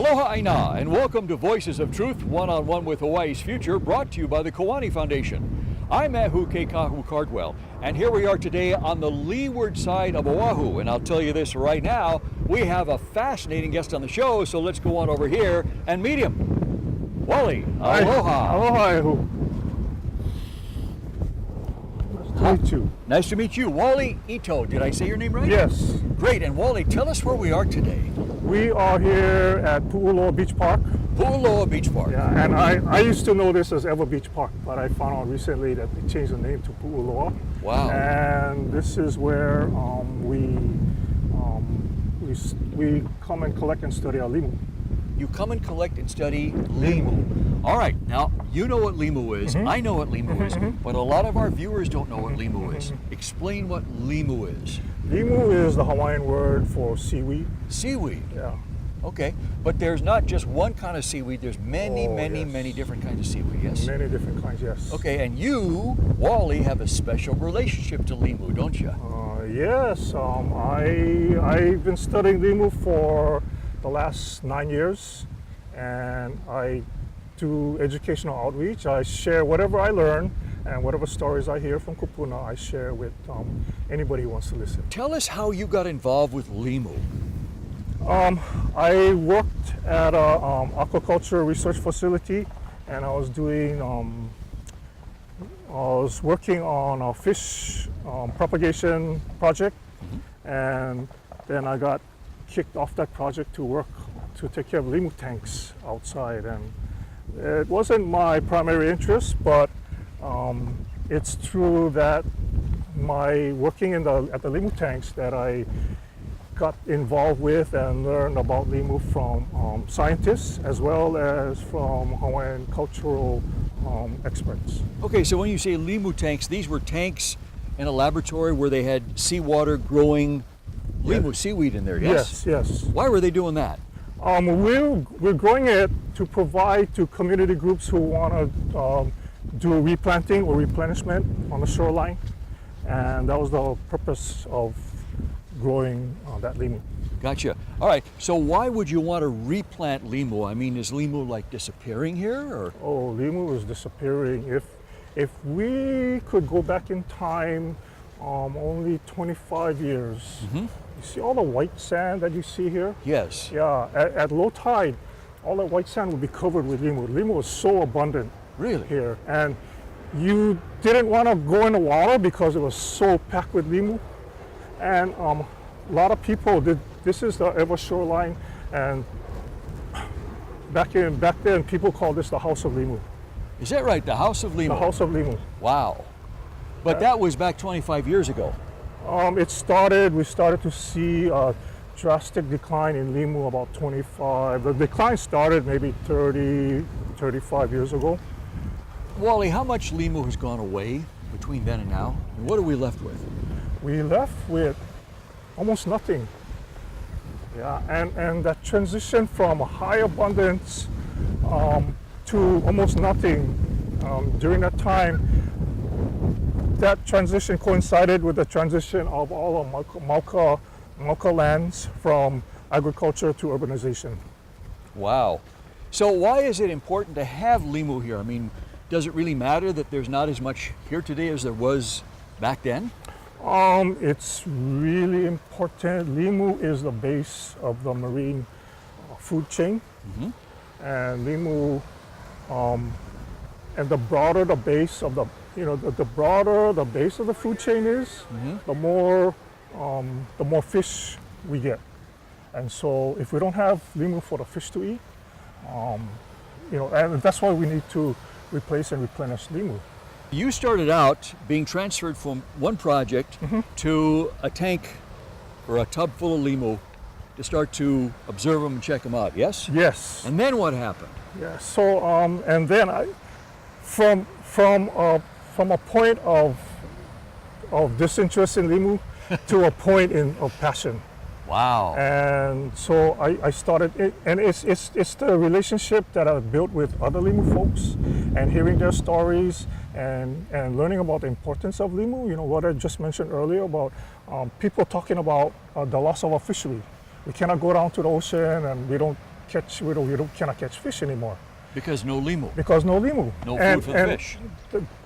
Aloha Aina, and welcome to Voices of Truth, one-on-one with Hawaii's future, brought to you by the Kiwani Foundation. I'm Ahu Keikahu Cardwell, and here we are today on the leeward side of Oahu, and I'll tell you this right now, we have a fascinating guest on the show, so let's go on over here and meet him. Wally, aloha. Aloha, Ahu. Nice to meet you. Nice to meet you. Wally Ito, did I say your name right? Yes. Great, and Wally, tell us where we are today. We are here at Pu'uloa Beach Park. Pu'uloa Beach Park. Yeah, and I used to know this as Ever Beach Park, but I found out recently that they changed the name to Pu'uloa. Wow. And this is where we come and collect and study our limu. You come and collect and study Limu. All right, now you know what Limu is, I know what Limu is, but a lot of our viewers don't know what Limu is. Explain what Limu is. Limu is the Hawaiian word for seaweed. Seaweed. Yeah. Okay, but there's not just one kind of seaweed, there's many different kinds of seaweed, yes? Many different kinds, yes. Okay, and you, Wally, have a special relationship to Limu, don't you? Yes, I've been studying Limu for the last 9 years, and I do educational outreach. I share whatever I learn and whatever stories I hear from Kupuna, I share with anybody who wants to listen. Tell us how you got involved with Limu. I worked at a aquaculture research facility, and I was doing I was working on a fish propagation project, and then I got kicked off that project to work to take care of limu tanks outside, and it wasn't my primary interest, but it's true that my working at the limu tanks that I got involved with and learned about limu from scientists as well as from Hawaiian cultural experts. Okay, so when you say limu tanks, these were tanks in a laboratory where they had seawater growing limu seaweed in there, yes? Yes, yes. Why were they doing that? We're growing it to provide to community groups who want to do replanting or replenishment on the shoreline, and that was the purpose of growing that limu. Gotcha. All right, so why would you want to replant limu? I mean, is limu like disappearing here, or? Oh, limu is disappearing. If we could go back in time only 25 years, you see all the white sand that you see here? Yes. Yeah, at low tide, all that white sand would be covered with limu. Limu was so abundant here, and you didn't want to go in the water because it was so packed with limu. And a lot of people did. This is the Ever shoreline, and back then people called this the House of Limu. Is that right? The House of Limu? The House of Limu. Wow. But that was back 25 years ago. We started to see a drastic decline in Limu about 25. The decline started maybe 30, 35 years ago. Wally, how much limu has gone away between then and now? And what are we left with? We left with almost nothing. Yeah, and that transition from a high abundance to almost nothing during that time, that transition coincided with the transition of all the Mauka lands from agriculture to urbanization. Wow. So why is it important to have limu here? I mean, does it really matter that there's not as much here today as there was back then? It's really important. Limu is the base of the marine food chain, and limu, and the broader the base of the broader the base of the food chain is, the more fish we get. And so, if we don't have limu for the fish to eat, and that's why we need to replace and replenish limu. You started out being transferred from one project to a tank or a tub full of limu to start to observe them and check them out, yes? Yes. And then what happened? Yeah, so, and then from a point of disinterest in limu to a point of passion. Wow. And so I started, and it's the relationship that I've built with other limu folks, and hearing their stories and learning about the importance of limu. You know, what I just mentioned earlier about people talking about the loss of our fishery. We cannot go down to the ocean, and we don't cannot catch fish anymore Because no limu, because no limu. no food for the And fish.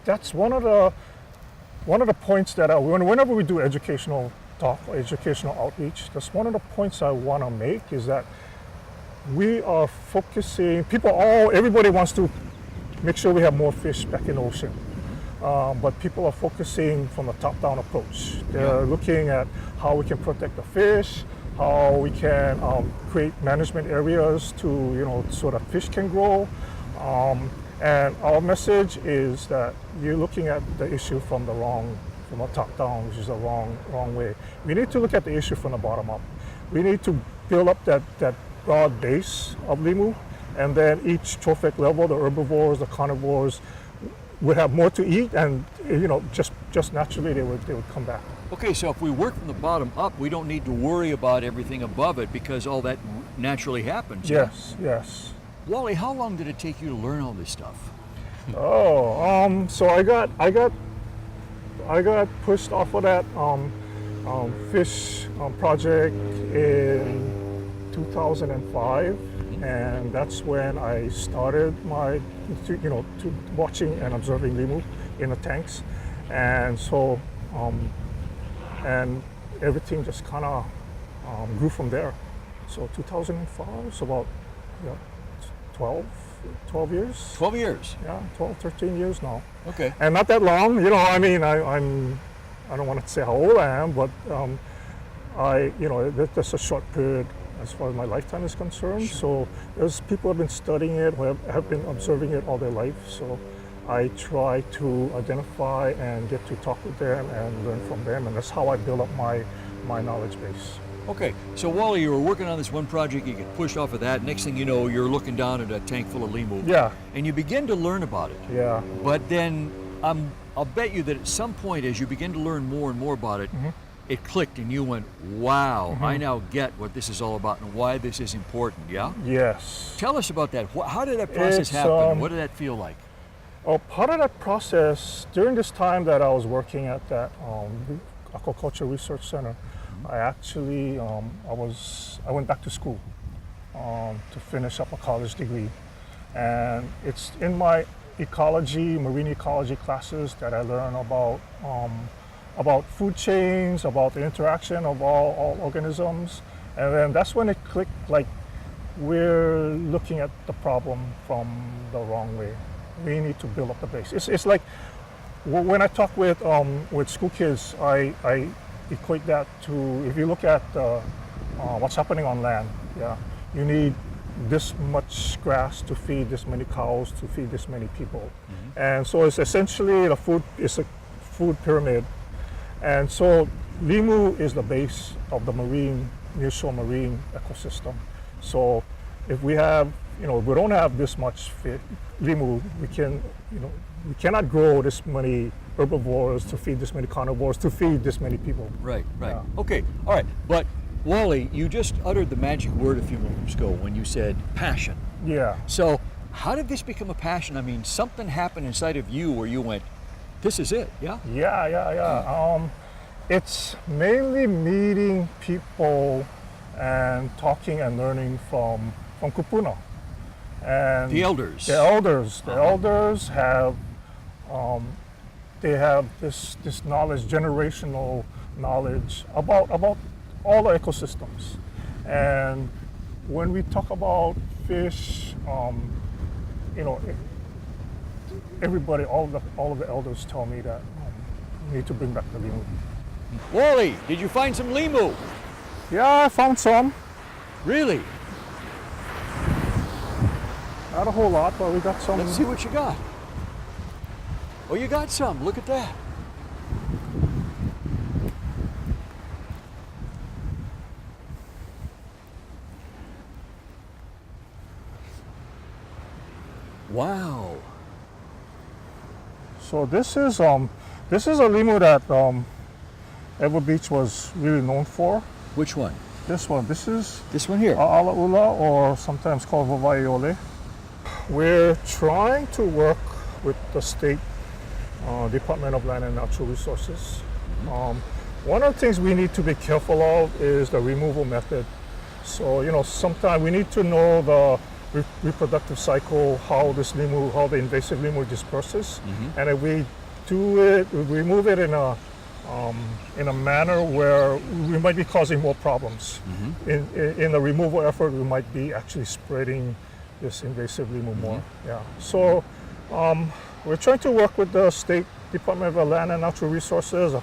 that's one of the points that whenever we do educational talk or educational outreach, that's one of the points I want to make is that we are focusing. Everybody wants to make sure we have more fish back in the ocean. But people are focusing from a top-down approach. They're looking at how we can protect the fish, how we can create management areas so that fish can grow. And our message is that you're looking at the issue from a top-down, which is the wrong way. We need to look at the issue from the bottom up. We need to build up that broad base of limu, and then each trophic level, the herbivores, the carnivores, would have more to eat, and just naturally they would come back. Okay, so if we work from the bottom up, we don't need to worry about everything above it because all that naturally happens. Yes. Wally, how long did it take you to learn all this stuff? So I got pushed off of that fish project in 2005, and that's when I started my watching and observing limu in the tanks, and so and everything just kind of grew from there. So 2005, so about 12 years. 12 years. Yeah, 12, 13 years now. Okay. And not that long, I mean, I don't want to say how old I am, but that's a short period as far as my lifetime is concerned. So there's people who have been studying it, who have been observing it all their life. So I try to identify and get to talk with them and learn from them, and that's how I build up my knowledge base. Okay, so Wally, you were working on this one project, you get pushed off of that. Next thing you know, you're looking down at a tank full of limu. Yeah. And you begin to learn about it. Yeah. But then I'll bet you that at some point, as you begin to learn more and more about it, it clicked and you went, wow, I now get what this is all about and why this is important, yeah? Yes. Tell us about that. How did that process happen? What did that feel like? Part of that process, during this time that I was working at that aquaculture research center, I actually, I went back to school to finish up a college degree. And it's in my marine ecology classes that I learn about food chains, about the interaction of all organisms. And then that's when it clicked, like, we're looking at the problem from the wrong way. We need to build up the base. It's like, when I talk with school kids, I equate that to, if you look at what's happening on land, you need this much grass to feed this many cows, to feed this many people. And so it's essentially it's a food pyramid. And so limu is the base of the nearshore marine ecosystem. So if we don't have this much limu, we cannot grow this many herbivores to feed this many carnivores to feed this many people. Right. Yeah. Okay, all right. But Wally, you just uttered the magic word a few moments ago when you said passion. Yeah. So how did this become a passion? I mean, something happened inside of you where you went, this is it, yeah? Yeah. It's mainly meeting people and talking and learning from kupuna. And The elders. The elders have they have this knowledge, generational knowledge about all the ecosystems. And when we talk about fish, everybody, all of the elders tell me that we need to bring back the limu. Wally, did you find some limu? Yeah, I found some. Really? Not a whole lot, but we got some. Let's see what you got. Oh, you got some. Look at that. Wow. So this is a limu that Ever Beach was really known for. Which one? This one. This is This one here. Alaula, or sometimes called Vavaiole. We're trying to work with the state Department of Land and Natural Resources. One of the things we need to be careful of is the removal method. So, sometimes we need to know the reproductive cycle, how the invasive lemur disperses. And if we remove it in a manner where we might be causing more problems. In the removal effort, we might be actually spreading this invasive lemur more. Yeah. So we're trying to work with the State Department of Land and Natural Resources,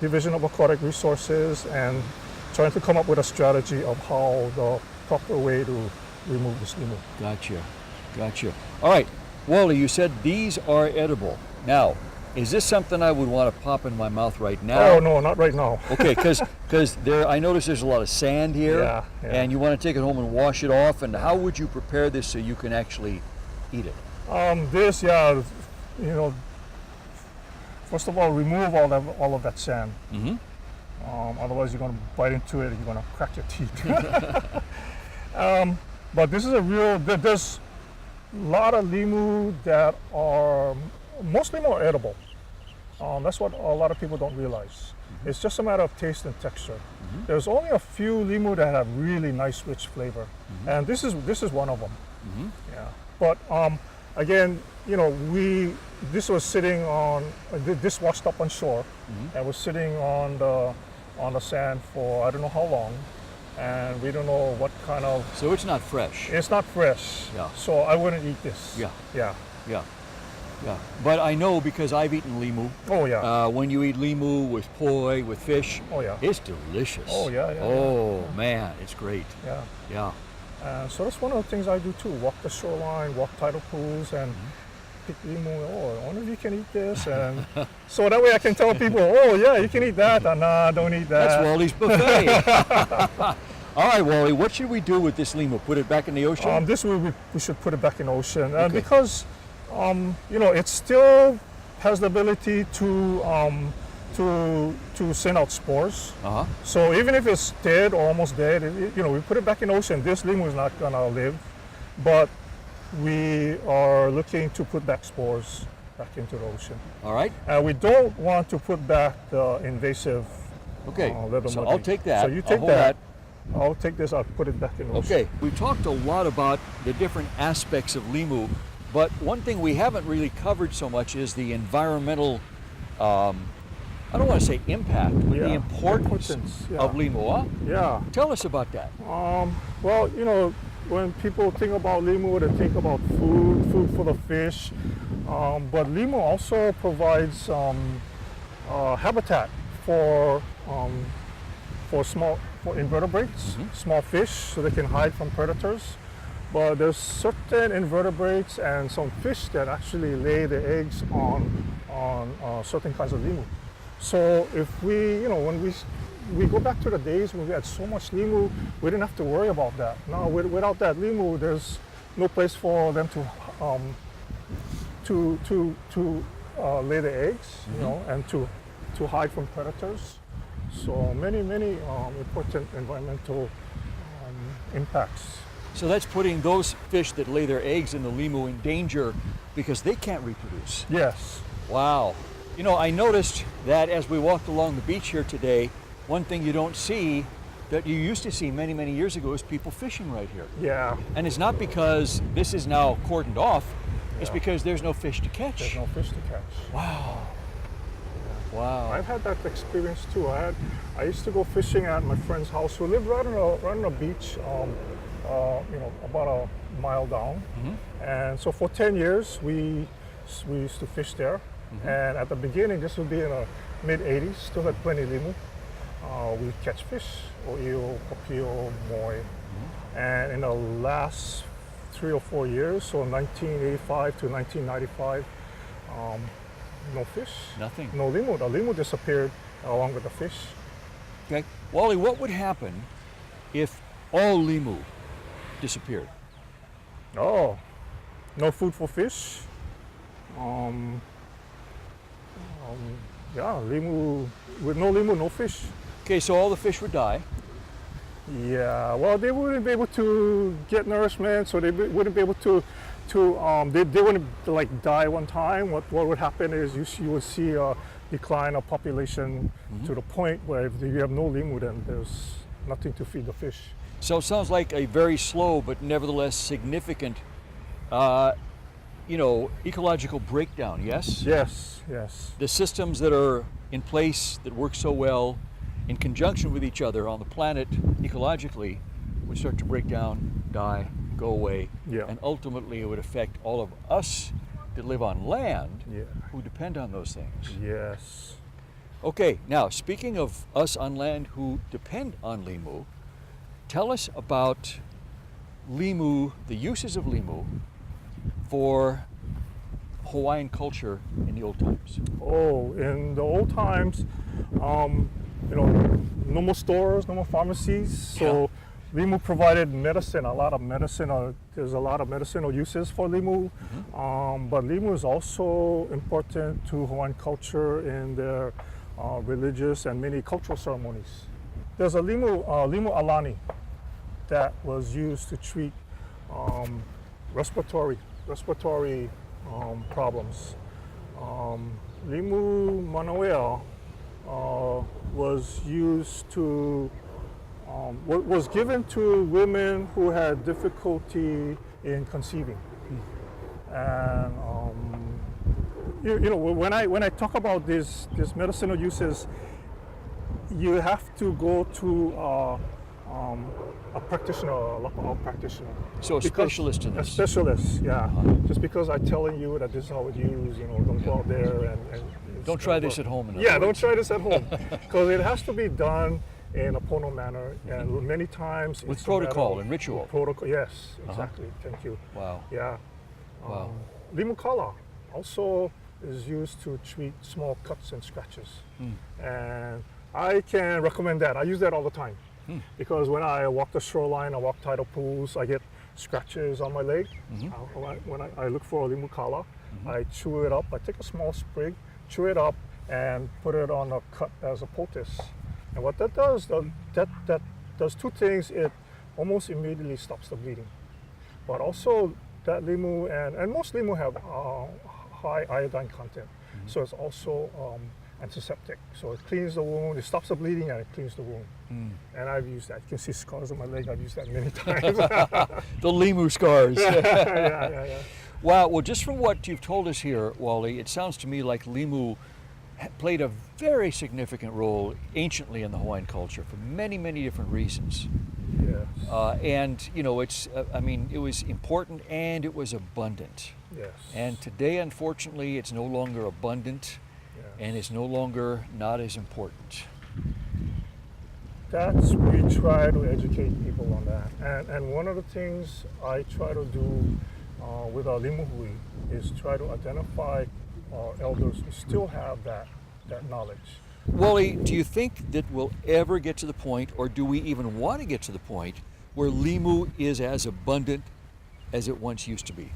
Division of Aquatic Resources, and trying to come up with a strategy of how the proper way to remove this lemur. Gotcha. All right, Wally, you said these are edible. Now, is this something I would want to pop in my mouth right now? Oh, no, not right now. Okay, because I notice there's a lot of sand here, Yeah. and you want to take it home and wash it off. And how would you prepare this so you can actually eat it? First of all, remove all of that sand. Otherwise, you're going to bite into it and you're going to crack your teeth. But this is there's a lot of limu that are, most limu are edible. That's what a lot of people don't realize. It's just a matter of taste and texture. There's only a few limu that have really nice, rich flavor. And this is one of them. Yeah. But again, this was sitting on, this washed up on shore and was sitting on the sand for I don't know how long, and we don't know what kind of. So it's not fresh. It's not fresh. Yeah. So I wouldn't eat this. Yeah. But I know because I've eaten limu. Oh yeah. When you eat limu with poi, with fish, Oh yeah. it's delicious. Oh yeah. Oh man, it's great. Yeah. Yeah. So that's one of the things I do too. Walk the shoreline, walk tidal pools, and pick limu. Oh, I wonder if you can eat this, and so that way I can tell people, oh yeah, you can eat that, or nah, don't eat that. That's Wally's buffet. All right, Wally, what should we do with this limu? Put it back in the ocean? This we should put it back in the ocean, because it still has the ability to send out spores. So even if it's dead or almost dead, we put it back in the ocean. This limu is not gonna live, but we are looking to put back spores back into the ocean. All right. We don't want to put back the invasive. Okay. little So muddy. I'll take that. So you take I'll hold that. I'll take this. I'll put it back in the ocean. Okay. We've talked a lot about the different aspects of limu, but one thing we haven't really covered so much is the environmental. I don't want to say impact, but the importance of limu. Huh? Yeah. Tell us about that. Well, when people think about limu, they think about food for the fish. But limu also provides habitat for invertebrates, small fish, so they can hide from predators. But there's certain invertebrates and some fish that actually lay the eggs on certain kinds of limu. So if when we go back to the days when we had so much limu, we didn't have to worry about that. Now without that limu, there's no place for them to lay the eggs, and to hide from predators. So many important environmental impacts. So that's putting those fish that lay their eggs in the limu in danger because they can't reproduce. Yes. Wow. I noticed that as we walked along the beach here today, one thing you don't see that you used to see many, many years ago is people fishing right here. Yeah. And it's not because this is now cordoned off, it's because there's no fish to catch. There's no fish to catch. Wow. Wow. I've had that experience too. I used to go fishing at my friend's house who lived right on a beach, about a mile down. And so for 10 years, we used to fish there. And at the beginning, this would be in the mid-80s, still had plenty of limu. We catch fish, eel, papio, moi. And in the last 3 or 4 years, so 1985 to 1995, no fish. Nothing. No limu. The limu disappeared along with the fish. Okay. Wally, what would happen if all limu disappeared? Oh, no food for fish. Limu, with no limu, no fish. Okay, so all the fish would die. Yeah, well, they wouldn't be able to get nourishment, so they wouldn't be able to they wouldn't like die one time. What would happen is you would see a decline of population to the point where if you have no limu, then there's nothing to feed the fish. So it sounds like a very slow but nevertheless significant, ecological breakdown, yes? Yes, yes. The systems that are in place that work so well in conjunction with each other on the planet ecologically would start to break down, die, go away, Yeah. and ultimately it would affect all of us that live on land Yeah. who depend on those things. Yes. Okay, now speaking of us on land who depend on Limu, tell us about Limu, the uses of Limu for Hawaiian culture in the old times. Oh, in the old times, no more stores, no more pharmacies. So Limu provided medicine, a lot of medicine. There's a lot of medicinal uses for Limu. But Limu is also important to Hawaiian culture in their religious and many cultural ceremonies. There's a Limu alani that was used to treat respiratory problems. Limu Manoel was used to was given to women who had difficulty in conceiving. And when I talk about these medicinal uses, you have to go to a practitioner, a local practitioner. So a specialist in A this. specialist, yeah. Just because I'm telling you that this is how it's used, don't go out there and Don't try this at home. Yeah, don't try this at home, because it has to be done in a pono manner, and many times With it's a matter protocol of- and ritual. with protocol, yes, exactly. Thank you. Wow. Yeah. Wow. Limu kala also is used to treat small cuts and scratches, and I can recommend that. I use that all the time because when I walk the shoreline, I walk tidal pools, I get scratches on my leg. When I look for a limu kala, I chew it up. I take a small sprig, chew it up, and put it on a cut as a poultice. And what that does, that does two things. It almost immediately stops the bleeding, but also that limu and most limu have high iodine content, so it's also antiseptic. So it cleans the wound, it stops the bleeding, and it cleans the wound. And I've used that. You can see scars on my leg. I've used that many times. The Limu scars. yeah. Wow. Well, just from what you've told us here, Wally, it sounds to me like Limu played a very significant role anciently in the Hawaiian culture for many, many different reasons. Yes. And it's it was important and it was abundant. Yes. And today, unfortunately, it's no longer abundant, Yes. and it's no longer not as important. We try to educate people on that. And one of the things I try to do with our limu hui is try to identify our elders who still have that knowledge. Wally, do you think that we'll ever get to the point, or do we even want to get to the point, where Limu is as abundant as it once used to be?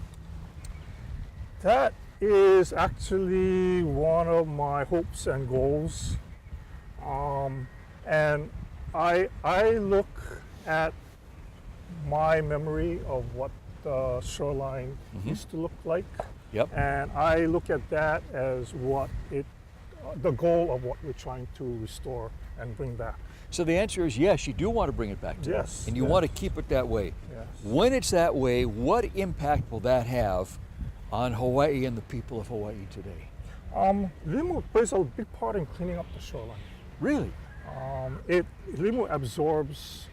That is actually one of my hopes and goals. And I look at my memory of what the shoreline used to look like. Yep. And I look at that as the goal of what we're trying to restore and bring back. So the answer is yes, you do want to bring it back to Yes, that, and you yes. want to keep it that way. Yes. When it's that way, what impact will that have on Hawaii and the people of Hawaii today? Limu plays a big part in cleaning up the shoreline. Really? Limu absorbs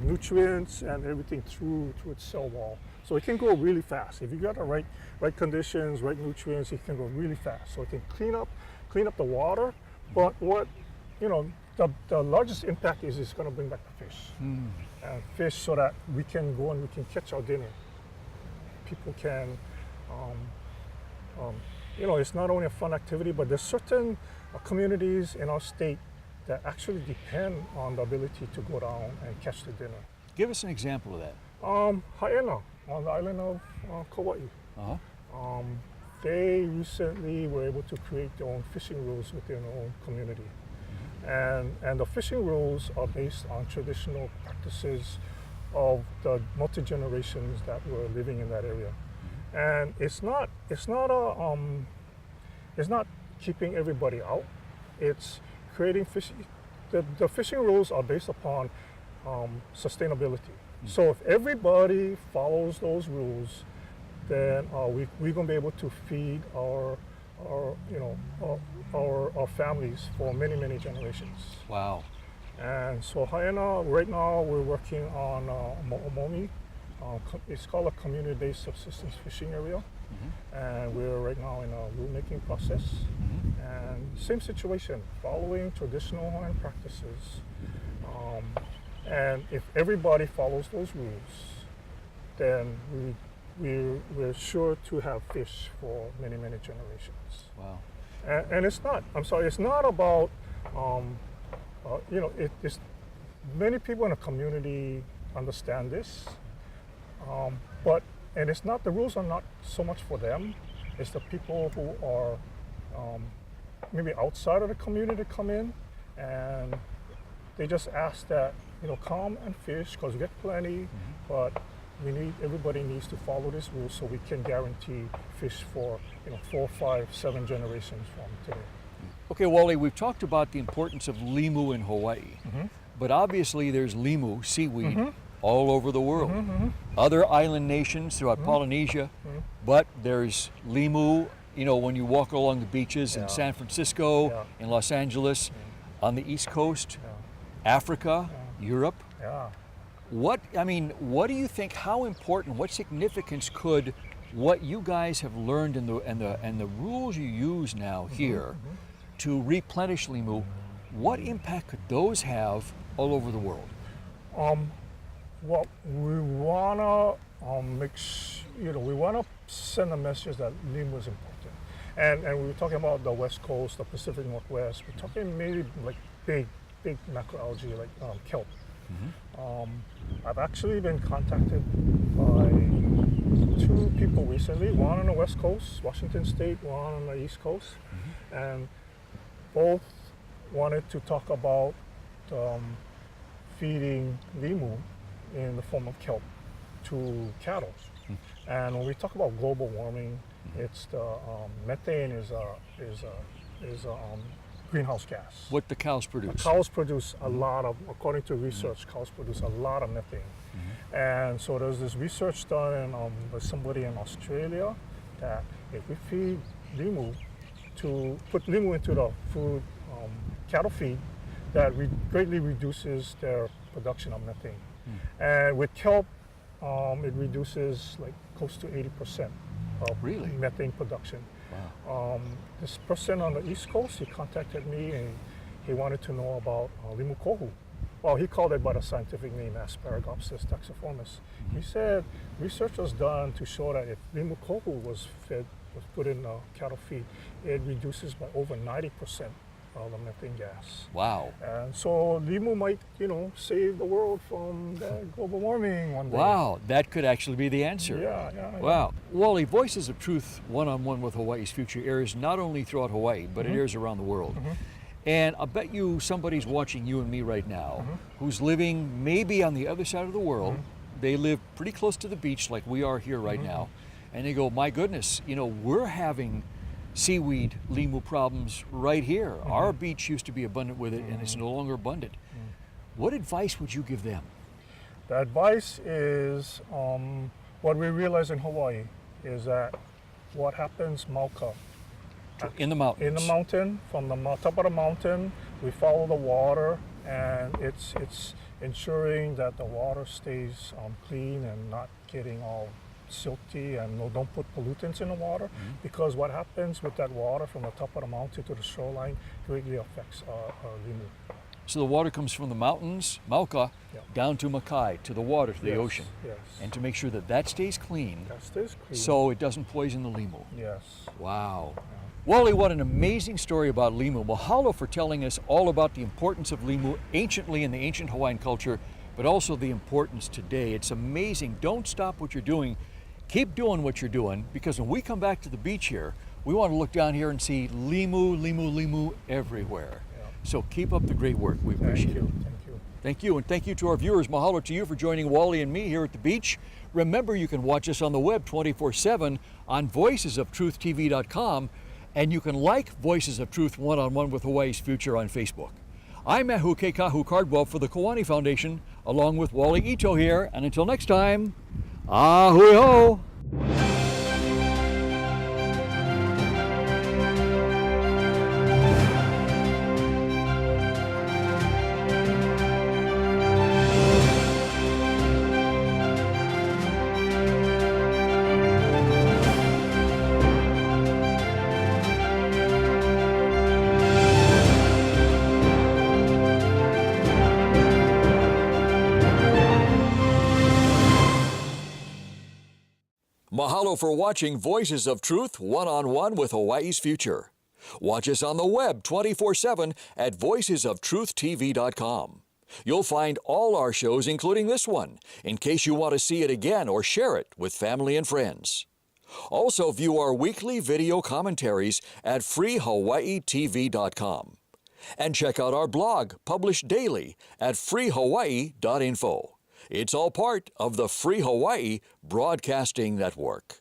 nutrients and everything through its cell wall, so it can grow really fast. If you got the right conditions, right nutrients, it can grow really fast. So it can clean up the water. But the largest impact is it's going to bring back the fish, so that we can go and we can catch our dinner. People can, it's not only a fun activity, but there's certain communities in our state that actually depend on the ability to go down and catch the dinner. Give us an example of that. Haena, on the island of Kauai. Uh-huh. They recently were able to create their own fishing rules within their own community. And the fishing rules are based on traditional practices of the multi-generations that were living in that area. And it's not keeping everybody out. It's creating fishing. The fishing rules are based upon sustainability. So if everybody follows those rules, then we're going to be able to feed our families for many, many generations. Wow. And so Haena, right now we're working on Mo'omomi. It's called a community-based subsistence fishing area. And we're right now in a rulemaking process. And same situation, following traditional Hawaiian practices. And if everybody follows those rules, then we're sure to have fish for many, many generations. Wow. And it's not about, it's many people in the community understand this, and it's not, the rules are not so much for them, it's the people who are maybe outside of the community come in, and they just ask that, come and fish because we get plenty, but everybody needs to follow this rule so we can guarantee fish for 4, 5, 7 generations from today. Okay, Wally, we've talked about the importance of limu in Hawaii, but obviously there's limu, seaweed, all over the world. Other island nations throughout Polynesia, but there's limu, when you walk along the beaches in San Francisco, in Los Angeles, on the East Coast, Africa, Europe. What do you think, how important, what significance could what you guys have learned and the rules you use now here to replenish limu, what impact could those have all over the world? Well, we wanna we wanna send a message that limu is important, and we were talking about the West Coast, the Pacific Northwest. We're talking maybe like big macroalgae like kelp. I've actually been contacted by 2 people recently, one on the West Coast, Washington State, one on the East Coast, and both wanted to talk about feeding limu in the form of kelp to cattle. And when we talk about global warming, it's the methane is a greenhouse gas. What the cows produce. Cows produce a lot of, according to research, cows produce a lot of methane. And so there's this research done by somebody in Australia that if we feed limu, put limu into the food, cattle feed, that greatly reduces their production of methane. And with kelp, it reduces like close to 80% of methane production. Wow. This person on the East Coast, he contacted me and he wanted to know about limu kohu. Well, he called it by the scientific name Asparagopsis taxiformis. He said research was done to show that if limu kohu was put in cattle feed, it reduces by over 90% of the methane gas. Wow. And so limu might, save the world from global warming one day. Wow, that could actually be the answer. Yeah. Wow. Wally, Voices of Truth one-on-one with Hawaii's Future airs not only throughout Hawaii, but it airs around the world. And I bet you somebody's watching you and me right now who's living maybe on the other side of the world. They live pretty close to the beach like we are here right now. And they go, my goodness, we're having seaweed, limu problems right here. Our beach used to be abundant with it and it's no longer abundant. What advice would you give them? The advice is, what we realize in Hawaii is that what happens mauka. In the mountains. In the mountain, from the top of the mountain, we follow the water, and it's ensuring that the water stays clean and not getting all silty, and don't put pollutants in the water, because what happens with that water from the top of the mountain to the shoreline greatly affects limu. So the water comes from the mountains, Mauka, down to Makai, to the water, to the ocean. Yes. And to make sure that that stays clean. That stays clean. So it doesn't poison the limu. Yes. Wow. Wally, what an amazing story about limu. Mahalo for telling us all about the importance of limu anciently in the ancient Hawaiian culture, but also the importance today. It's amazing. Don't stop what you're doing. Keep doing what you're doing, because when we come back to the beach here, we want to look down here and see limu, limu, limu everywhere. So keep up the great work. We appreciate it. Thank you. Thank you, and thank you to our viewers. Mahalo to you for joining Wally and me here at the beach. Remember, you can watch us on the web 24/7 on voicesoftruth.tv.com, and you can like Voices of Truth One-on-One with Hawaii's Future on Facebook. I'm Mehu Keikahu Cardwell for the Kiwani Foundation, along with Wally Ito here, and until next time, ahui ho! Mahalo for watching Voices of Truth one-on-one with Hawaii's Future. Watch us on the web 24/7 at voicesoftruthtv.com. You'll find all our shows, including this one, in case you want to see it again or share it with family and friends. Also view our weekly video commentaries at freehawaiitv.com. And check out our blog, published daily, at freehawaii.info. It's all part of the Free Hawaii Broadcasting Network.